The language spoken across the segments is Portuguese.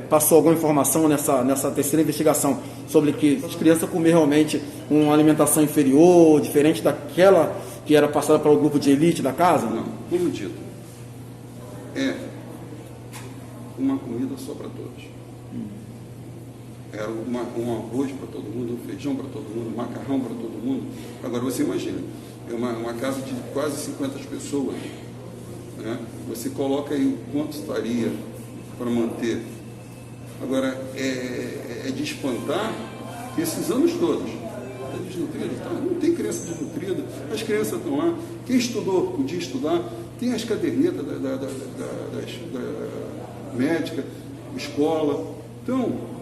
passou alguma informação nessa terceira investigação sobre que as crianças comiam realmente uma alimentação inferior, diferente daquela que era passada pelo grupo de elite da casa? Não, como dito, é uma comida só para todos. Era um arroz para todo mundo, um feijão para todo mundo, um macarrão para todo mundo. Agora você imagina, é uma casa de quase 50 pessoas, né? Você coloca aí o quanto estaria para manter. Agora, é de espantar que esses anos todos, desnutrido, tá? Não tem criança desnutrida, as crianças estão lá, quem estudou podia estudar, tem as cadernetas da médica, escola. Então,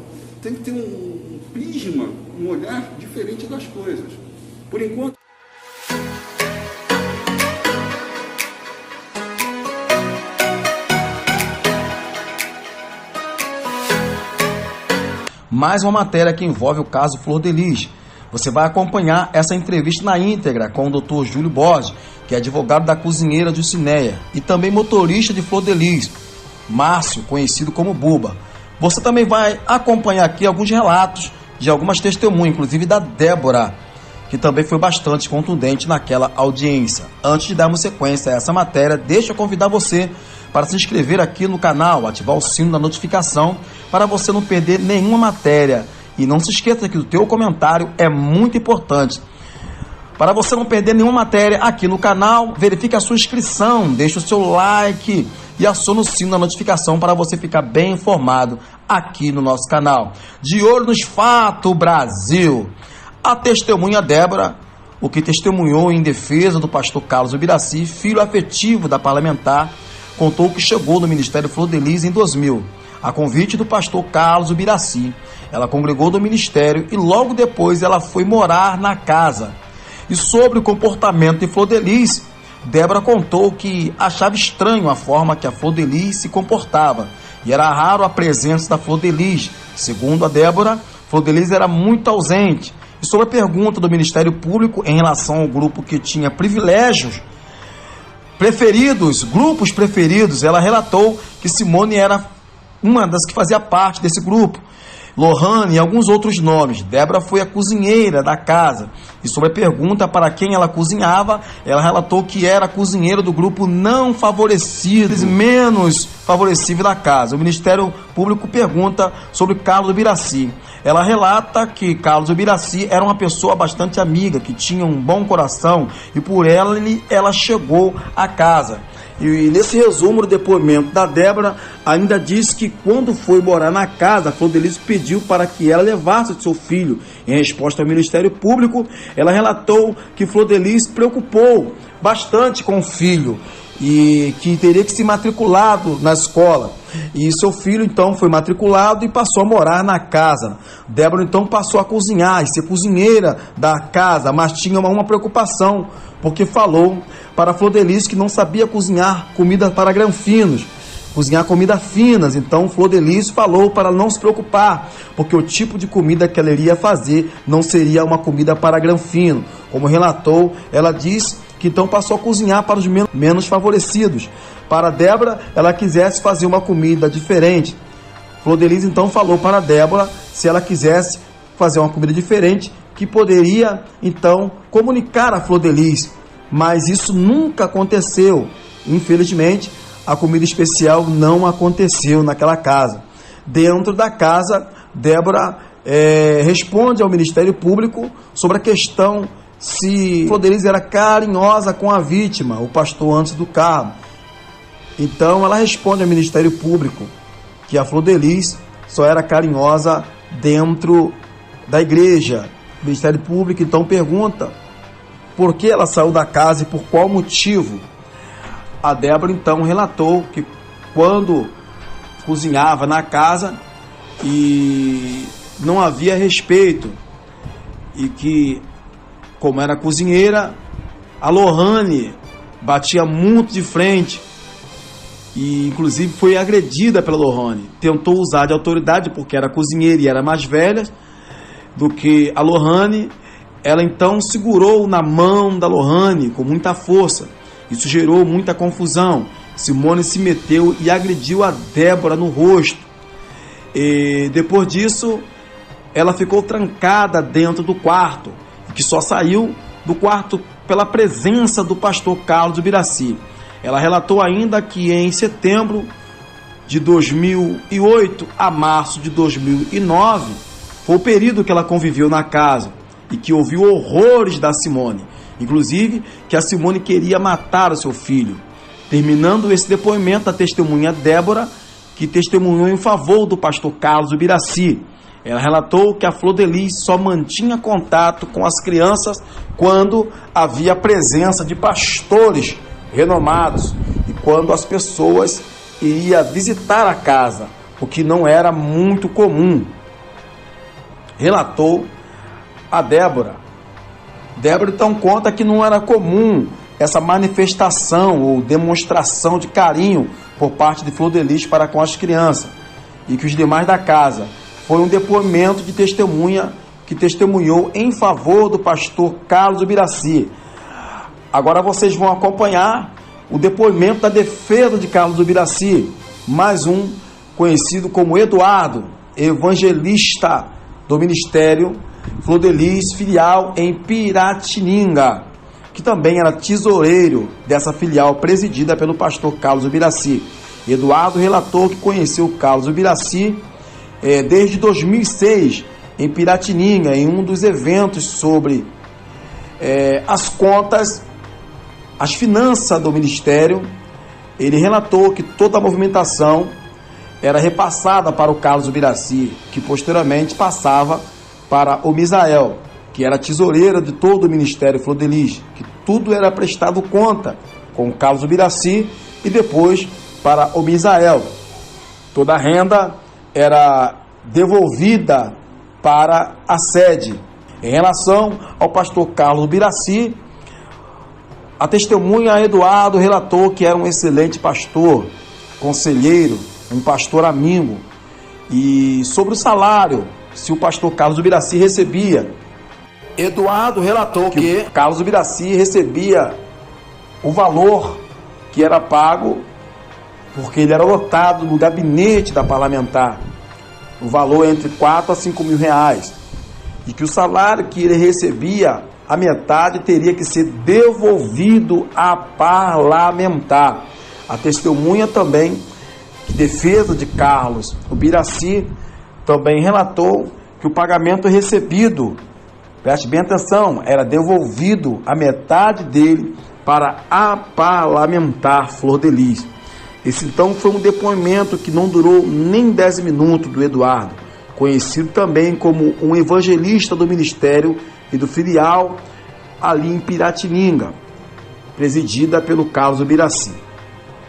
tem que ter um prisma, um olhar diferente das coisas. Por enquanto, mais uma matéria que envolve o caso Flor de Lis. Você vai acompanhar essa entrevista na íntegra com o Dr. Júlio Borges, que é advogado da cozinheira de Cineia e também motorista de Flor de Lis, Márcio, conhecido como Buba. Você também vai acompanhar aqui alguns relatos de algumas testemunhas, inclusive da Débora, que também foi bastante contundente naquela audiência. Antes de darmos sequência a essa matéria, deixa eu convidar você para se inscrever aqui no canal, ativar o sino da notificação para você não perder nenhuma matéria. E não se esqueça que o teu comentário é muito importante. Para você não perder nenhuma matéria aqui no canal, verifique a sua inscrição, deixe o seu like e acione o sino da notificação para você ficar bem informado aqui no nosso canal. De olho nos fatos, Brasil! A testemunha Débora, o que testemunhou em defesa do pastor Carlos Ubiraci, filho afetivo da parlamentar, contou que chegou no Ministério Flor de Lis em 2000, a convite do pastor Carlos Ubiraci. Ela congregou do ministério e logo depois ela foi morar na casa. E sobre o comportamento de Flor de Lis, Débora contou que achava estranho a forma que a Flor de Lis se comportava e era raro a presença da Flor de Lis. Segundo a Débora, Flor de Lis era muito ausente. E sobre a pergunta do Ministério Público em relação ao grupo que tinha grupos preferidos, ela relatou que Simone era uma das que fazia parte desse grupo, Lohane e alguns outros nomes. Débora foi a cozinheira da casa e sobre a pergunta para quem ela cozinhava, ela relatou que era cozinheira do grupo não favorecido, menos favorecido da casa. O Ministério Público pergunta sobre Carlos Ubiraci. Ela relata que Carlos Ubiraci era uma pessoa bastante amiga, que tinha um bom coração e por ela chegou à casa. E nesse resumo do depoimento da Débora, ainda diz que quando foi morar na casa, a Flor de Lis pediu para que ela levasse seu filho. Em resposta ao Ministério Público, ela relatou que Flor de Lis se preocupou bastante com o filho e que teria que se matriculado na escola. E seu filho então foi matriculado e passou a morar na casa. Débora então passou a cozinhar e ser cozinheira da casa, mas tinha uma preocupação, porque falou para Flor de Lis que não sabia cozinhar comida para granfinos, cozinhar comidas finas. Então Flor de Lis falou para não se preocupar, porque o tipo de comida que ela iria fazer não seria uma comida para granfino. Como relatou, ela diz que então passou a cozinhar para os menos favorecidos. Para Débora, ela quisesse fazer uma comida diferente. Flor de Lis então falou para Débora, se ela quisesse fazer uma comida diferente, que poderia então comunicar a Flor de Lis. Mas isso nunca aconteceu. Infelizmente, a comida especial não aconteceu naquela casa. Dentro da casa, Débora responde ao Ministério Público sobre a questão se Flor de Lis era carinhosa com a vítima, o pastor antes do cargo. Então ela responde ao Ministério Público que a Flor de Lis só era carinhosa dentro da igreja. O Ministério Público então pergunta por que ela saiu da casa e por qual motivo. A Débora então relatou que quando cozinhava na casa e não havia respeito e que, como era cozinheira, a Lohane batia muito de frente e inclusive foi agredida pela Lohane. Tentou usar de autoridade porque era cozinheira e era mais velha do que a Lohane. Ela então segurou na mão da Lohane com muita força. Isso gerou muita confusão. Simone se meteu e agrediu a Débora no rosto. E depois disso, ela ficou trancada dentro do quarto, e que só saiu do quarto pela presença do pastor Carlos Ubiraci. Ela relatou ainda que em setembro de 2008 a março de 2009 foi o período que ela conviveu na casa e que ouviu horrores da Simone, inclusive que a Simone queria matar o seu filho. Terminando esse depoimento, a testemunha Débora, que testemunhou em favor do pastor Carlos Ubiraci, ela relatou que a Flor de Lis só mantinha contato com as crianças quando havia presença de pastores renomados e quando as pessoas iriam visitar a casa, o que não era muito comum. Relatou a Débora. Débora então conta que não era comum essa manifestação ou demonstração de carinho por parte de Flor de Lis para com as crianças e que os demais da casa. Foi um depoimento de testemunha que testemunhou em favor do pastor Carlos Ubiraci. Agora vocês vão acompanhar o depoimento da defesa de Carlos Ubiraci, mais um conhecido como Eduardo, evangelista do Ministério Flor de Lis, filial em Piratininga, que também era tesoureiro dessa filial presidida pelo pastor Carlos Ubiraci. Eduardo relatou que conheceu Carlos Ubiraci desde 2006 em Piratininga, em um dos eventos sobre as contas, as finanças do ministério. Ele relatou que toda a movimentação era repassada para o Carlos Ubiraci, que posteriormente passava para o Misael, que era tesoureira de todo o Ministério Flor de Lis, que tudo era prestado conta com o Carlos Ubiraci e depois para o Misael. Toda a renda era devolvida para a sede. Em relação ao pastor Carlos Ubiraci, a testemunha Eduardo relatou que era um excelente pastor, conselheiro, um pastor amigo. E sobre o salário, se o pastor Carlos Ubiraci recebia, Eduardo relatou que Carlos Ubiraci recebia o valor que era pago, porque ele era lotado no gabinete da parlamentar, o valor entre 4 a 5 mil reais, e que o salário que ele recebia, a metade teria que ser devolvido à parlamentar. A testemunha também, de defesa de Carlos Ubiraci, também relatou que o pagamento recebido, preste bem atenção, era devolvido a metade dele para a parlamentar Flor de Lis. Esse então foi um depoimento que não durou nem 10 minutos do Eduardo, conhecido também como um evangelista do ministério e do filial ali em Piratininga, presidida pelo Carlos Ubiraci.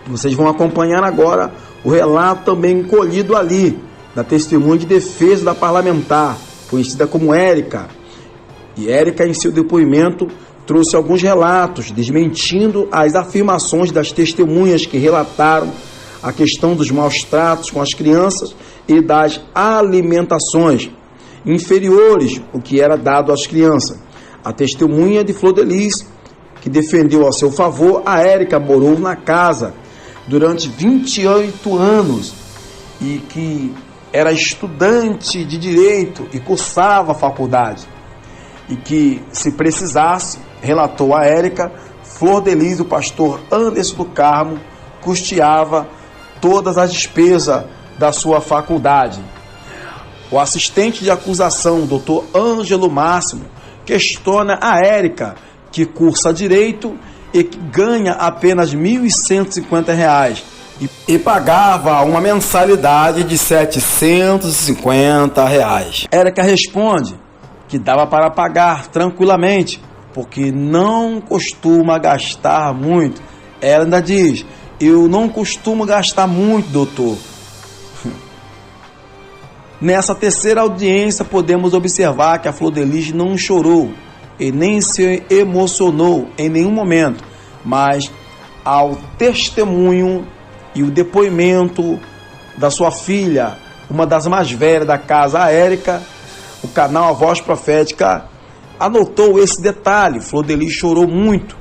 Vocês vão acompanhar agora o relato também colhido ali, da testemunha de defesa da parlamentar, conhecida como Érica. E Érica, em seu depoimento, trouxe alguns relatos desmentindo as afirmações das testemunhas que relataram a questão dos maus tratos com as crianças e das alimentações inferiores o que era dado às crianças. A testemunha de Flor de Lis, que defendeu a seu favor, a Érica morou na casa durante 28 anos e que era estudante de direito e cursava a faculdade. E que, se precisasse, relatou a Érica, Flor de Lis, o pastor Anderson do Carmo, custeava todas as despesas da sua faculdade. O assistente de acusação, Dr. Ângelo Máximo, questiona a Érica, que cursa direito e que ganha apenas R$ 1.150 e pagava uma mensalidade de R$ 750. Érica responde que dava para pagar tranquilamente, porque não costuma gastar muito. Ela ainda diz: eu não costumo gastar muito, doutor. Nessa terceira audiência, podemos observar que a Flor de Lis não chorou e nem se emocionou em nenhum momento, mas ao testemunho e o depoimento da sua filha, uma das mais velhas da casa, a Érica, o canal A Voz Profética anotou esse detalhe. Flor de Lis chorou muito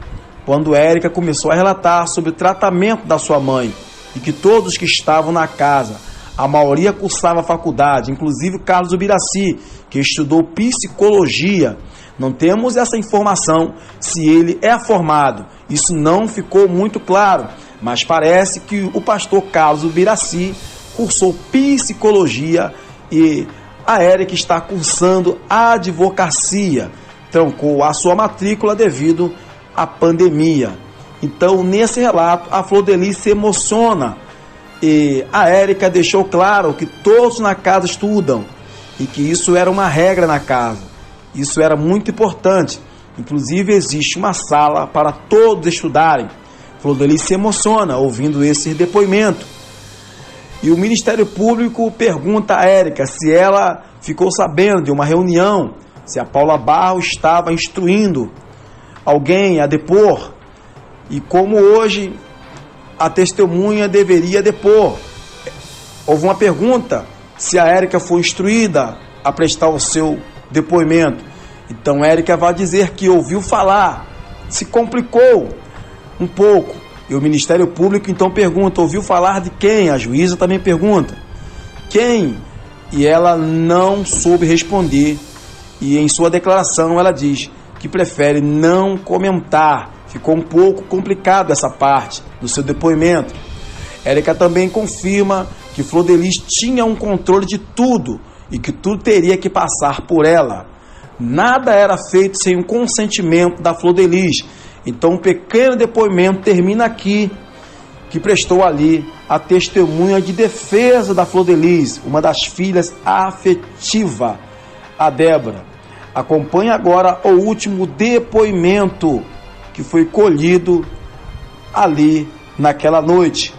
quando Érica começou a relatar sobre o tratamento da sua mãe e que todos que estavam na casa A maioria cursava faculdade, inclusive o Carlos Ubiraci, que estudou psicologia. Não temos essa informação se ele é formado. Isso não ficou muito claro, mas parece que o pastor Carlos Ubiraci cursou psicologia e a Érica está cursando advocacia. Trancou a sua matrícula devido à pandemia. Então, nesse relato, a Flor de Lis se emociona e a Érica deixou claro que todos na casa estudam e que isso era uma regra na casa. Isso era muito importante. Inclusive, existe uma sala para todos estudarem. Flor de Lis se emociona ouvindo esse depoimento. E o Ministério Público pergunta a Érica se ela ficou sabendo de uma reunião, se a Paula Barros estava instruindo alguém a depor, e como hoje a testemunha deveria depor. Houve uma pergunta se a Érica foi instruída a prestar o seu depoimento. Então Érica vai dizer que ouviu falar, se complicou um pouco. E o Ministério Público então pergunta, ouviu falar de quem? A juíza também pergunta, quem? E ela não soube responder. E em sua declaração ela diz que prefere não comentar. Ficou um pouco complicado essa parte do seu depoimento. Érica também confirma que Flor de Lis tinha um controle de tudo e que tudo teria que passar por ela. Nada era feito sem o consentimento da Flor de Lis. Então, um pequeno depoimento termina aqui, que prestou ali a testemunha de defesa da Flor de Lis, uma das filhas afetiva, a Débora. Acompanhe agora o último depoimento que foi colhido ali naquela noite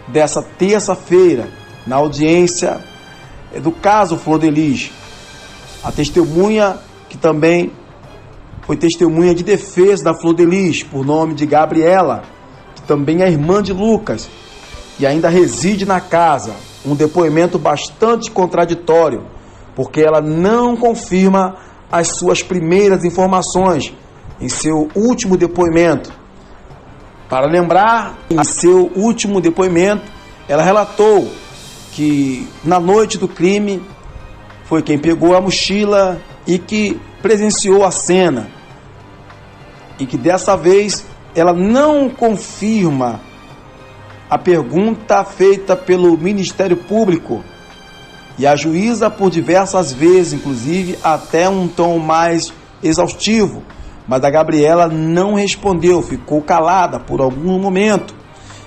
dessa terça-feira, na audiência do caso Flor de Lis. A testemunha que também foi testemunha de defesa da Flor de Lis, por nome de Gabriela, que também é irmã de Lucas e ainda reside na casa. Um depoimento bastante contraditório, porque ela não confirma as suas primeiras informações em seu último depoimento. Para lembrar, em seu último depoimento, ela relatou que na noite do crime foi quem pegou a mochila e que presenciou a cena. E que dessa vez ela não confirma a pergunta feita pelo Ministério Público. E a juíza, por diversas vezes, inclusive até um tom mais exaustivo, mas a Gabriela não respondeu, ficou calada por algum momento,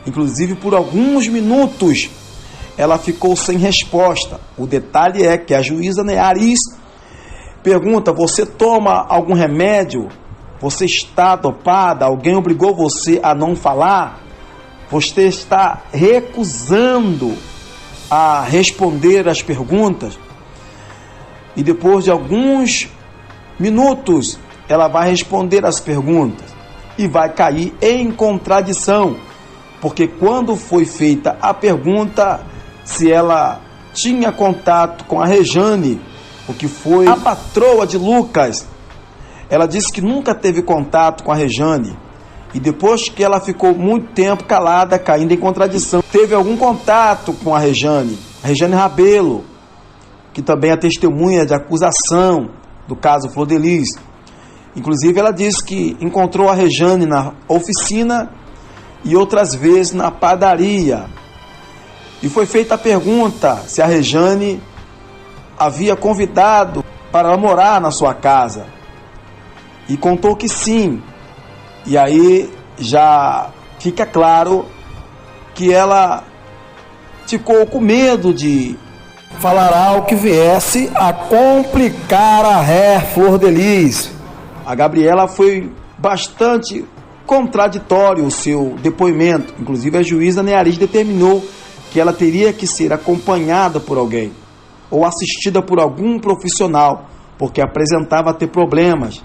inclusive por alguns minutos, ela ficou sem resposta. O detalhe é que a juíza Nearis pergunta, você toma algum remédio? Você está dopada? Alguém obrigou você a não falar? Você está recusando a responder as perguntas? E depois de alguns minutos, ela vai responder as perguntas e vai cair em contradição, porque quando foi feita a pergunta se ela tinha contato com a Rejane, o que foi a patroa de Lucas, ela disse que nunca teve contato com a Rejane. E depois que ela ficou muito tempo calada, caindo em contradição, teve algum contato com a Rejane Rabelo, que também é testemunha de acusação do caso Flor de Lis. Inclusive, ela disse que encontrou a Rejane na oficina e outras vezes na padaria. E foi feita a pergunta se a Rejane havia convidado para ela morar na sua casa. E contou que sim. E aí já fica claro que ela ficou com medo de falar algo que viesse a complicar a Flor de Lis. A Gabriela foi bastante contraditório o seu depoimento. Inclusive a juíza Nearis determinou que ela teria que ser acompanhada por alguém ou assistida por algum profissional, porque apresentava ter problemas.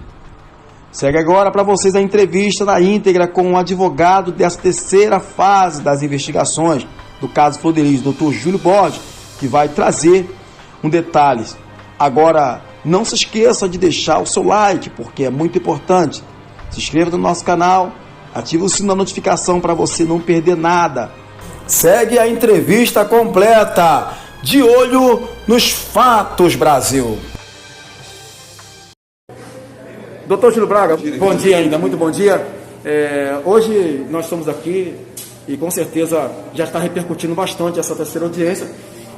Segue agora para vocês a entrevista na íntegra com o advogado dessa terceira fase das investigações do caso Flor de Lis, Dr. Júlio Borges, que vai trazer um detalhe. Agora, não se esqueça de deixar o seu like, porque é muito importante. Se inscreva no nosso canal, ative o sino da notificação para você não perder nada. Segue a entrevista completa. De olho nos fatos, Brasil. Doutor Júlio Braga, bom dia ainda, muito bom dia. Hoje nós estamos aqui e com certeza já está repercutindo bastante essa terceira audiência,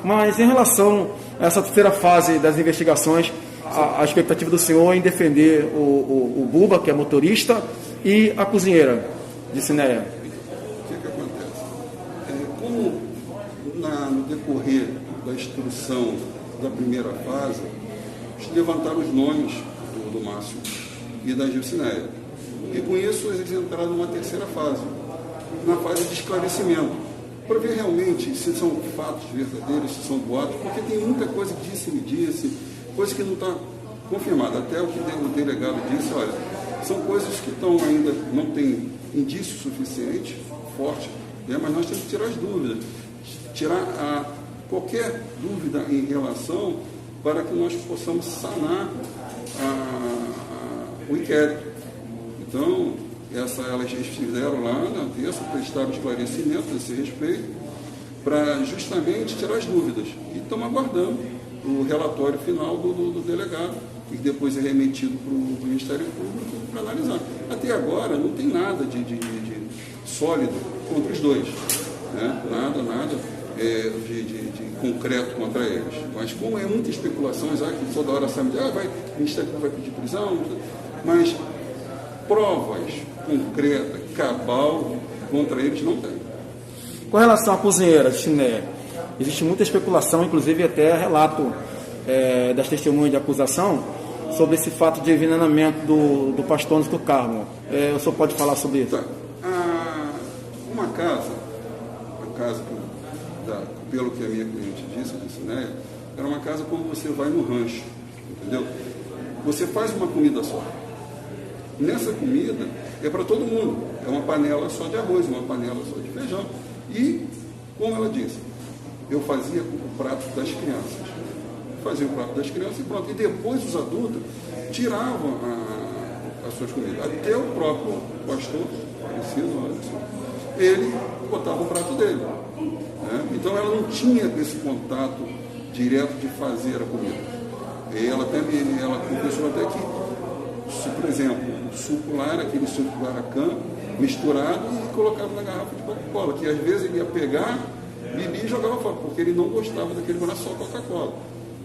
mas em relação a essa terceira fase das investigações, a expectativa do senhor em defender o Buba, que é motorista, e a cozinheira de Cineia. O que acontece? Como no decorrer da instrução da primeira fase, levantaram os nomes do Márcio e da Gilcineia. E com isso eles entraram numa terceira fase, na fase de esclarecimento, para ver realmente se são fatos verdadeiros, se são boatos, porque tem muita coisa que disse e me disse, coisa que não está confirmada. Até o que o delegado disse, olha, são coisas que estão ainda, não tem indício suficiente, forte, né, mas nós temos que tirar as dúvidas, tirar qualquer dúvida em relação para que nós possamos sanar o inquérito. Então, elas fizeram lá na terça, prestaram esclarecimento a esse respeito, para justamente tirar as dúvidas. E estamos aguardando o relatório final do delegado, e depois é remetido para o Ministério Público para analisar. Até agora não tem nada de sólido contra os dois, né? Nada de concreto contra eles. Mas como é muita especulações, que toda hora sabe, o Ministério Público vai pedir prisão, mas provas concretas, cabal, contra eles não tem. Com relação à cozinheira de Cineia, existe muita especulação, inclusive até relato das testemunhas de acusação sobre esse fato de envenenamento do pastor do Carmo. O senhor pode falar sobre isso? Tá. Uma casa pelo que a minha cliente disse, de Cineia, era uma casa como você vai no rancho, entendeu? Você faz uma comida só. Nessa comida é para todo mundo. É uma panela só de arroz, uma panela só de feijão. E, como ela disse, eu fazia o prato das crianças. Fazia o prato das crianças e pronto. E depois os adultos tiravam as suas comidas. Até o próprio pastor, ele botava o prato dele. Né? Então ela não tinha esse contato direto de fazer a comida. E ela confessou até que, por exemplo, o suco lá era aquele suco Guaracã misturado e colocava na garrafa de Coca-Cola, que às vezes ele ia pegar, bebia e jogava fora, porque ele não gostava daquele só Coca-Cola.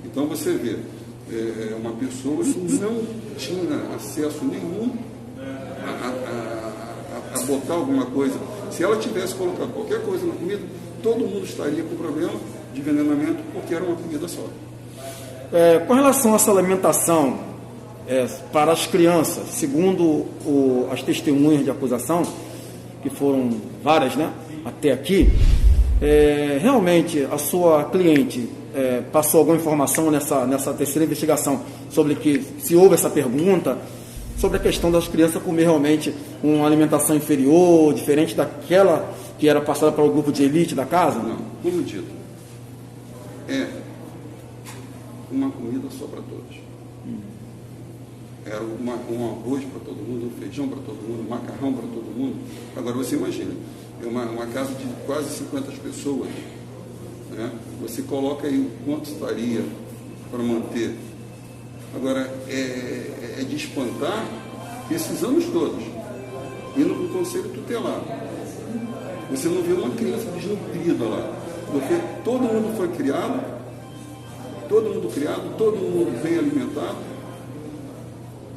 Então você vê, uma pessoa que não tinha acesso nenhum a botar alguma coisa. Se ela tivesse colocado qualquer coisa na comida, todo mundo estaria com problema de envenenamento, porque era uma comida só. Com relação a essa alimentação para as crianças, segundo as testemunhas de acusação, que foram várias, né, até aqui, realmente a sua cliente passou alguma informação nessa terceira investigação sobre que, se houve essa pergunta, sobre a questão das crianças comer realmente uma alimentação inferior, diferente daquela que era passada para o grupo de elite da casa? Não, como dito, é uma comida só para todos. Era um arroz para todo mundo, um feijão para todo mundo, um macarrão para todo mundo. Agora você imagina, é uma casa de quase 50 pessoas, né? Você coloca aí quanto estaria para manter. Agora, é de espantar esses anos todos, indo para o conselho tutelar, você não vê uma criança desnutrida lá, porque todo mundo foi criado, todo mundo bem alimentado,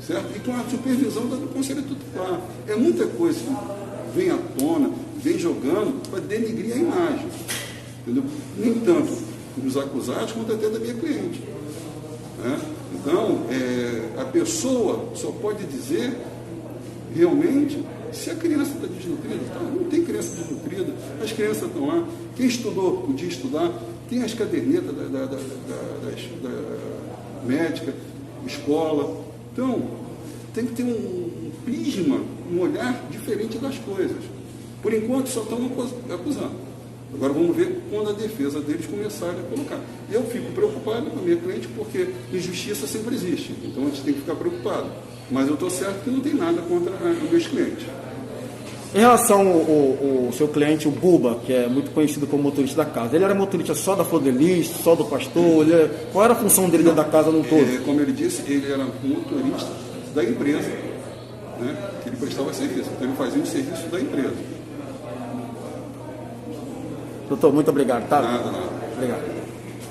certo? E com a supervisão do conselho tutelar. É muita coisa que vem à tona, vem jogando para denegrir a imagem, entendeu? Nem tanto dos acusados, quanto até da minha cliente, né? Então, a pessoa só pode dizer realmente se a criança está desnutrida. Tá? Não tem criança desnutrida, as crianças estão lá. Quem estudou, podia estudar, tem as cadernetas da médica, escola. Então, tem que ter um prisma, um olhar diferente das coisas. Por enquanto, só estão acusando. Agora vamos ver quando a defesa deles começar a colocar. Eu fico preocupado com a minha cliente porque injustiça sempre existe. Então a gente tem que ficar preocupado. Mas eu estou certo que não tem nada contra os meus clientes. Em relação ao seu cliente, o Buba, que é muito conhecido como motorista da casa, ele era motorista só da Flor de Lis, só do pastor? Qual era a função dele dentro da casa no todo? Como ele disse, ele era motorista da empresa, né? Que ele prestava serviço, então ele fazia um serviço da empresa. Doutor, muito obrigado, tá? Nada. Obrigado.